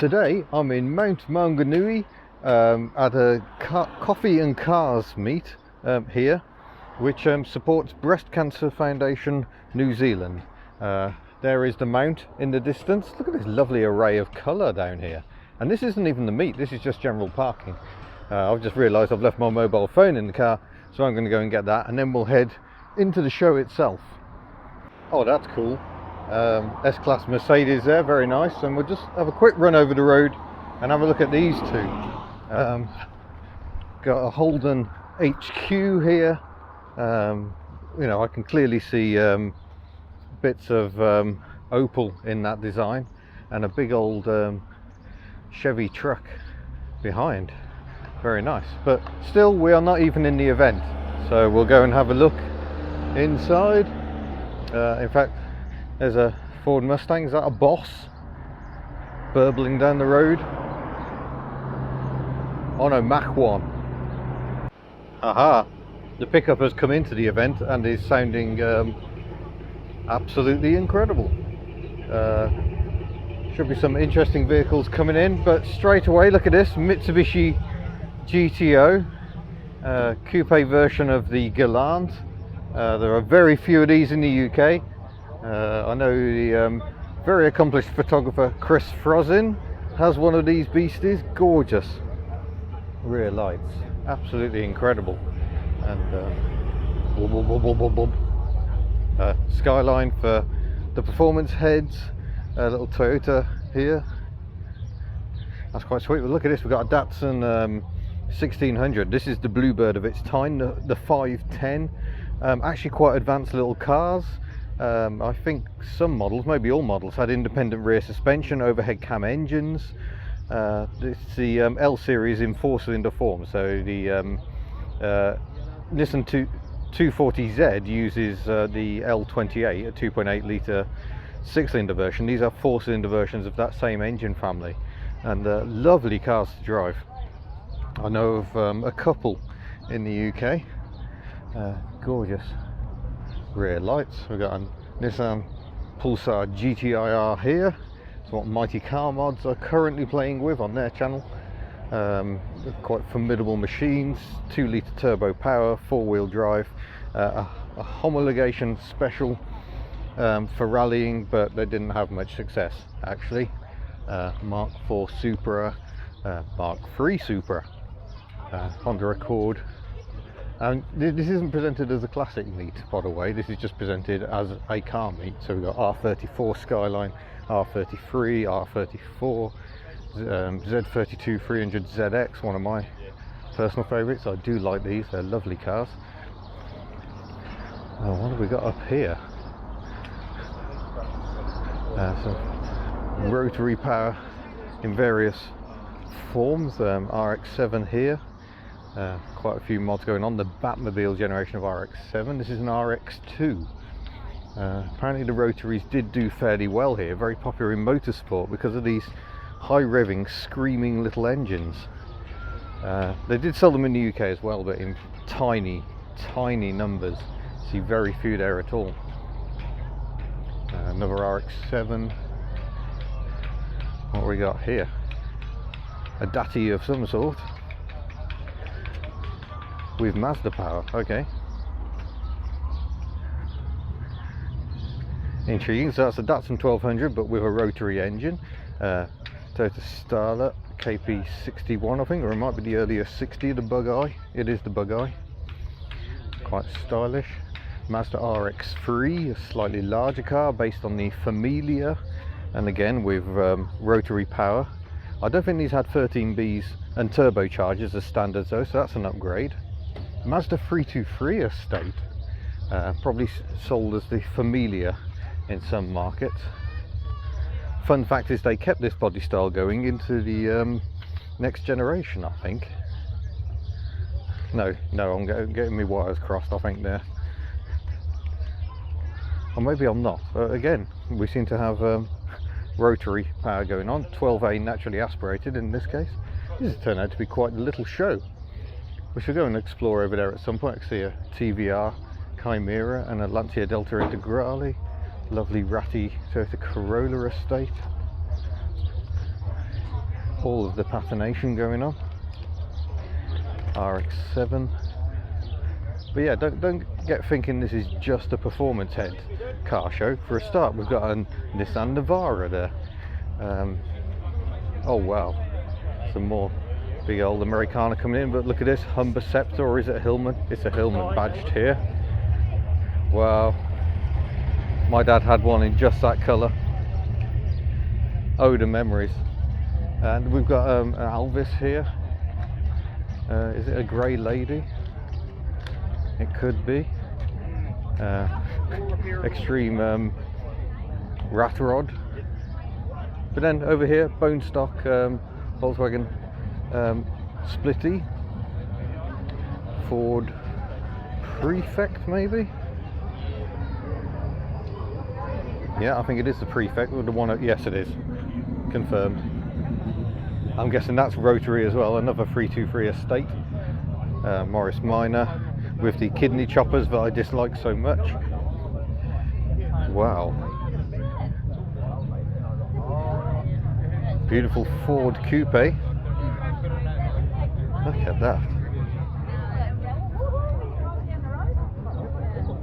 Today I'm in Mount Maunganui at a coffee and cars meet here, which supports Breast Cancer Foundation New Zealand. There is the mount in the distance. Look at this lovely array of colour down here. And this isn't even the meet, this is just general parking. I've just realised I've left my mobile phone in the car, so I'm going to go and get that, and then we'll head into the show itself. Oh, that's cool. S-Class Mercedes there, very nice. And we'll just have a quick run over the road and have a look at these two. Got a Holden HQ here. You know, I can clearly see bits of opal in that design, and a big old Chevy truck behind. Very nice. But still, we are not even in the event, so we'll go and have a look inside. In fact, there's a Ford Mustang. Is that a Boss burbling down the road? Oh no, Mach 1. Aha, the pickup has come into the event and is sounding absolutely incredible. Should be some interesting vehicles coming in, but straight away, look at this Mitsubishi GTO coupe version of the Galant. There are very few of these in the UK. I know the very accomplished photographer Chris Frozin has one of these beasties. Gorgeous rear lights, absolutely incredible. And Skyline for the performance heads. A little Toyota here, that's quite sweet. But look at this, we've got a Datsun 1600. This is the bluebird of its time, the 510. Actually quite advanced little cars. I think some models, maybe all models, had independent rear suspension, overhead cam engines. It's the L series in 4-cylinder form, so the Nissan 240Z uses the L28, a 2.8 litre 6-cylinder version. These are 4-cylinder versions of that same engine family, and lovely cars to drive. I know of a couple in the UK. Gorgeous rear lights. We've got a Nissan Pulsar GTIR here. It's what Mighty Car Mods are currently playing with on their channel. Quite formidable machines, 2 litre turbo power, 4-wheel drive, a homologation special for rallying, but they didn't have much success actually. Mark IV Supra, Mark III Supra, Honda Accord. And this isn't presented as a classic meet, by the way. This is just presented as a car meet. So we've got R34 Skyline, R33, R34, Z32 300ZX, one of my personal favourites. I do like these, they're lovely cars. What have we got up here? Some rotary power in various forms. RX-7 here. Quite a few mods going on. The Batmobile generation of RX-7. This is an RX-2. Apparently the Rotaries did do fairly well here. Very popular in motorsport because of these high revving, screaming little engines. They did sell them in the UK as well, but in tiny numbers. See very few there at all. Another RX-7. What have we got here? A Datsun of some sort with Mazda power. Okay, intriguing. So that's a Datsun 1200 but with a rotary engine. Toyota Starlet KP61 I think, or it might be the earlier 60, the bug eye. It is the bug eye, quite stylish. Mazda RX-3, a slightly larger car based on the Familia, and again with rotary power. I don't think these had 13Bs and turbochargers as standards though, so that's an upgrade. Mazda 323 estate, probably sold as the Familia in some markets. Fun fact is they kept this body style going into the next generation, I think. No, I'm getting my wires crossed, I think there. Or maybe I'm not. Again, we seem to have rotary power going on. 12A naturally aspirated in this case. This has turned out to be quite a little show. We should go and explore over there at some point. I can see a TVR Chimera and a Lancia Delta Integrale. Lovely ratty Toyota Corolla estate. all of the patination going on. RX-7. But yeah, don't get thinking this is just a performance head car show. For a start, we've got a Nissan Navara there. Oh wow, some more big old Americana coming in. But look at this Humber Scepter, or is it a Hillman? It's a Hillman badged here. Wow, my dad had one in just that colour. Oh, the memories. And we've got an Alvis here. Is it a grey lady? It could be. Extreme rat rod. But then over here, bone stock Volkswagen Splitty. Ford Prefect maybe? Yeah, I think it is the Prefect, or the one, yes it is. Confirmed. I'm guessing that's Rotary as well, another 323 estate. Morris Minor with the kidney choppers that I dislike so much. Wow. Beautiful Ford Coupe. Look at that.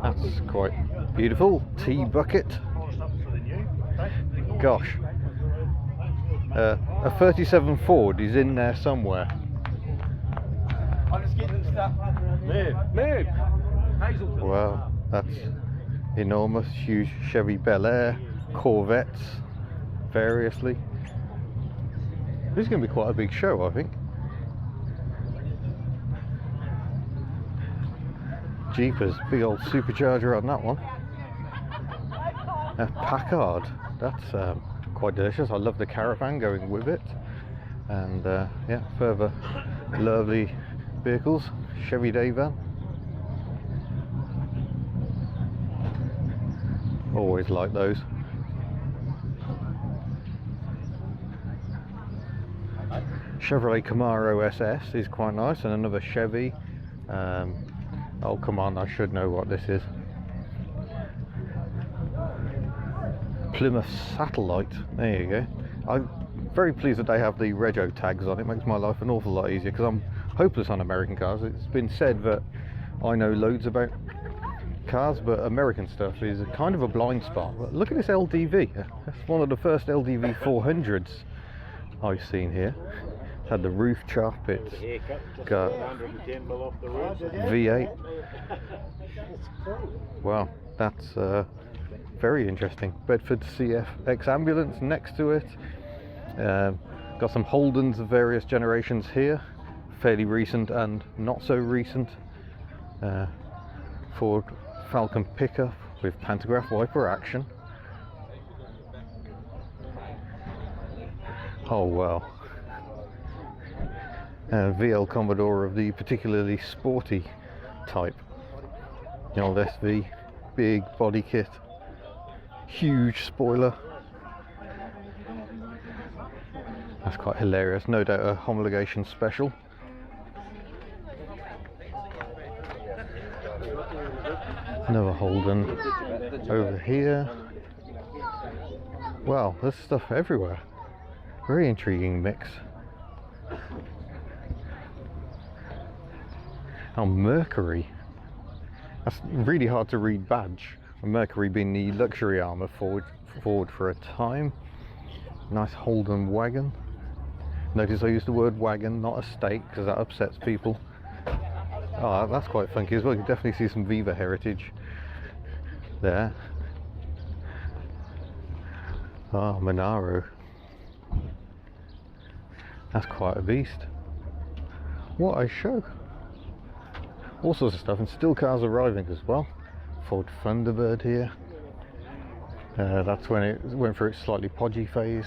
That's quite beautiful. T-bucket. Gosh. A 37 Ford is in there somewhere. Wow, that's enormous. Huge Chevy Bel Air, Corvettes, variously. This is going to be quite a big show, I think. Jeepers, big old supercharger on that one. A Packard, that's quite delicious. I love the Caravan going with it. And yeah, further lovely vehicles. Chevy day van. Always like those. Chevrolet Camaro SS is quite nice, and another Chevy. Oh come on, I should know what this is. Plymouth Satellite, there you go. I'm very pleased that they have the rego tags on. It makes my life an awful lot easier because I'm hopeless on American cars. It's been said that I know loads about cars, but American stuff is kind of a blind spot. But look at this LDV. That's one of the first LDV 400s I've seen here. It's had the roof chop, it's got V8. Wow, that's very interesting. Bedford CF ex-ambulance next to it. Got some Holdens of various generations here, fairly recent and not so recent. Ford Falcon pickup with pantograph wiper action. Oh wow. VL Commodore of the particularly sporty type. The old SV, big body kit, huge spoiler. That's quite hilarious, no doubt a homologation special. Another Holden over here. Wow, there's stuff everywhere. Very intriguing mix. Oh, Mercury. That's really hard to read badge. Mercury being the luxury arm of Ford for a time. Nice Holden wagon. Notice I used the word wagon, not estate, because that upsets people. Oh, that's quite funky as well. You can definitely see some Viva heritage there. Oh, Monaro. That's quite a beast. What a show. All sorts of stuff, and still cars arriving as well. Ford Thunderbird here. That's when it went through its slightly podgy phase.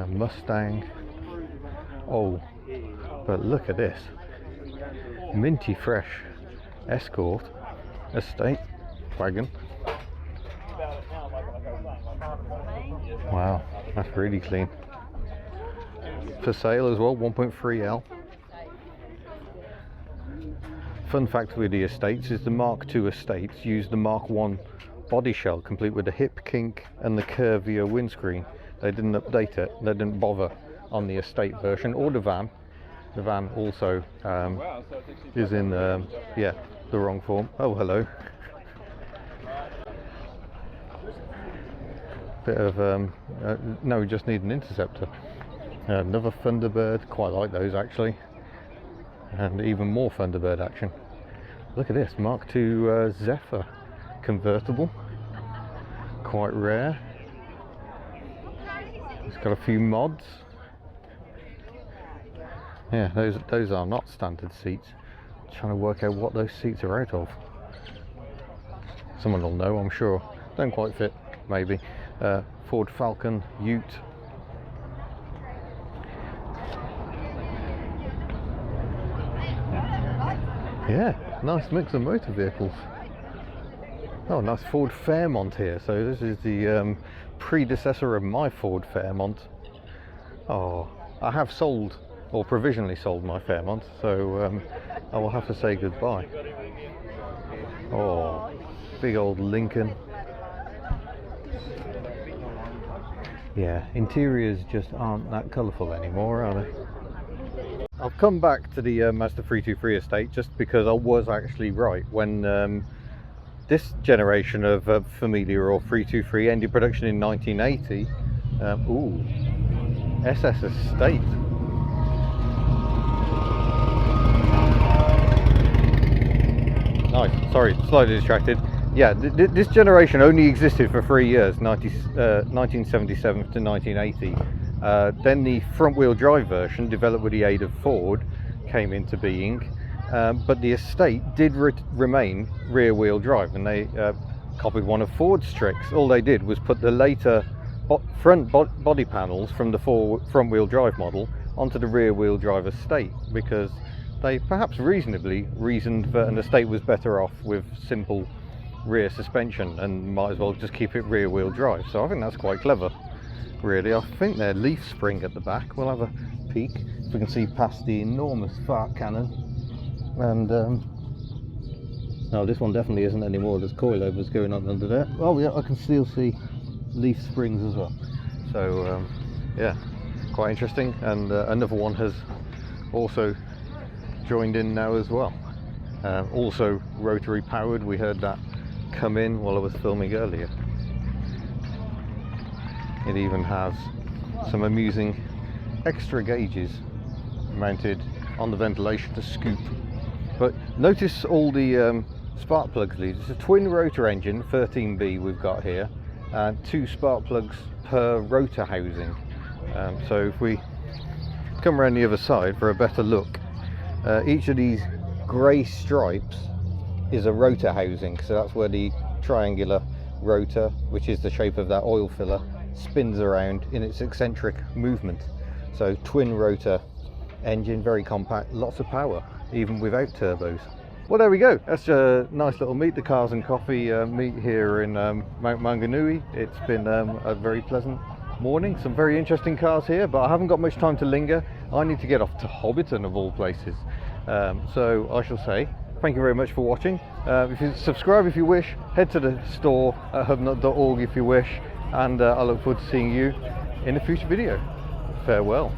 Mustang. Oh, but look at this. Minty fresh Escort estate wagon. Wow, that's really clean. For sale as well, 1.3L. Fun fact with the estates is the Mark II estates use the Mark I body shell, complete with the hip kink and the curvier windscreen. They didn't update it, they didn't bother on the estate version, or the van. The van also is in yeah, the wrong form. Oh, hello. Bit of no, we just need an interceptor. Another Thunderbird, quite like those actually, and even more Thunderbird action. Look at this Mark II Zephyr convertible, quite rare. It's got a few mods. Yeah, those are not standard seats. Trying to work out what those seats are out of. Someone will know, I'm sure. Don't quite fit, maybe. Ford Falcon Ute. Yeah, nice mix of motor vehicles. Oh, nice Ford Fairmont here. So this is the predecessor of my Ford Fairmont. Oh, I have sold, or provisionally sold, my Fairmont, so I will have to say goodbye. Oh, big old Lincoln. Yeah, interiors just aren't that colourful anymore, are they? I've come back to the Mazda 323 estate just because I was actually right. When this generation of Familia or 323 ended production in 1980, ooh, SS Estate. Nice, sorry, slightly distracted. Yeah, this generation only existed for 3 years, 1977 to 1980. Then the front-wheel drive version, developed with the aid of Ford, came into being. But the estate did remain rear-wheel drive, and they copied one of Ford's tricks. All they did was put the later front body panels from the front-wheel drive model onto the rear-wheel drive estate, because they perhaps reasonably reasoned that an estate was better off with simple rear suspension and might as well just keep it rear-wheel drive. So I think that's quite clever, really. I think they're leaf spring at the back. We'll have a peek if we can see past the enormous fart cannon. And no, this one definitely isn't anymore. There's coilovers going on under there. Oh yeah, I can still see leaf springs as well. So yeah, quite interesting. And another one has also joined in now as well. Also rotary powered. We heard that come in while I was filming earlier. It even has some amusing extra gauges mounted on the ventilation to scoop. But notice all the spark plugs leads. It's a twin rotor engine, 13B we've got here, and 2 spark plugs per rotor housing. So if we come around the other side for a better look, each of these grey stripes is a rotor housing, so that's where the triangular rotor, which is the shape of that oil filler, spins around in its eccentric movement. So twin rotor engine, very compact, lots of power even without turbos. Well, there we go. That's a nice little meet, the Cars and Coffee meet here in Maunganui. It's been a very pleasant morning. Some very interesting cars here, but I haven't got much time to linger. I need to get off to Hobbiton of all places. So I shall say thank you very much for watching. If you subscribe if you wish, head to the store at hubnut.org if you wish, and I look forward to seeing you in a future video. Farewell.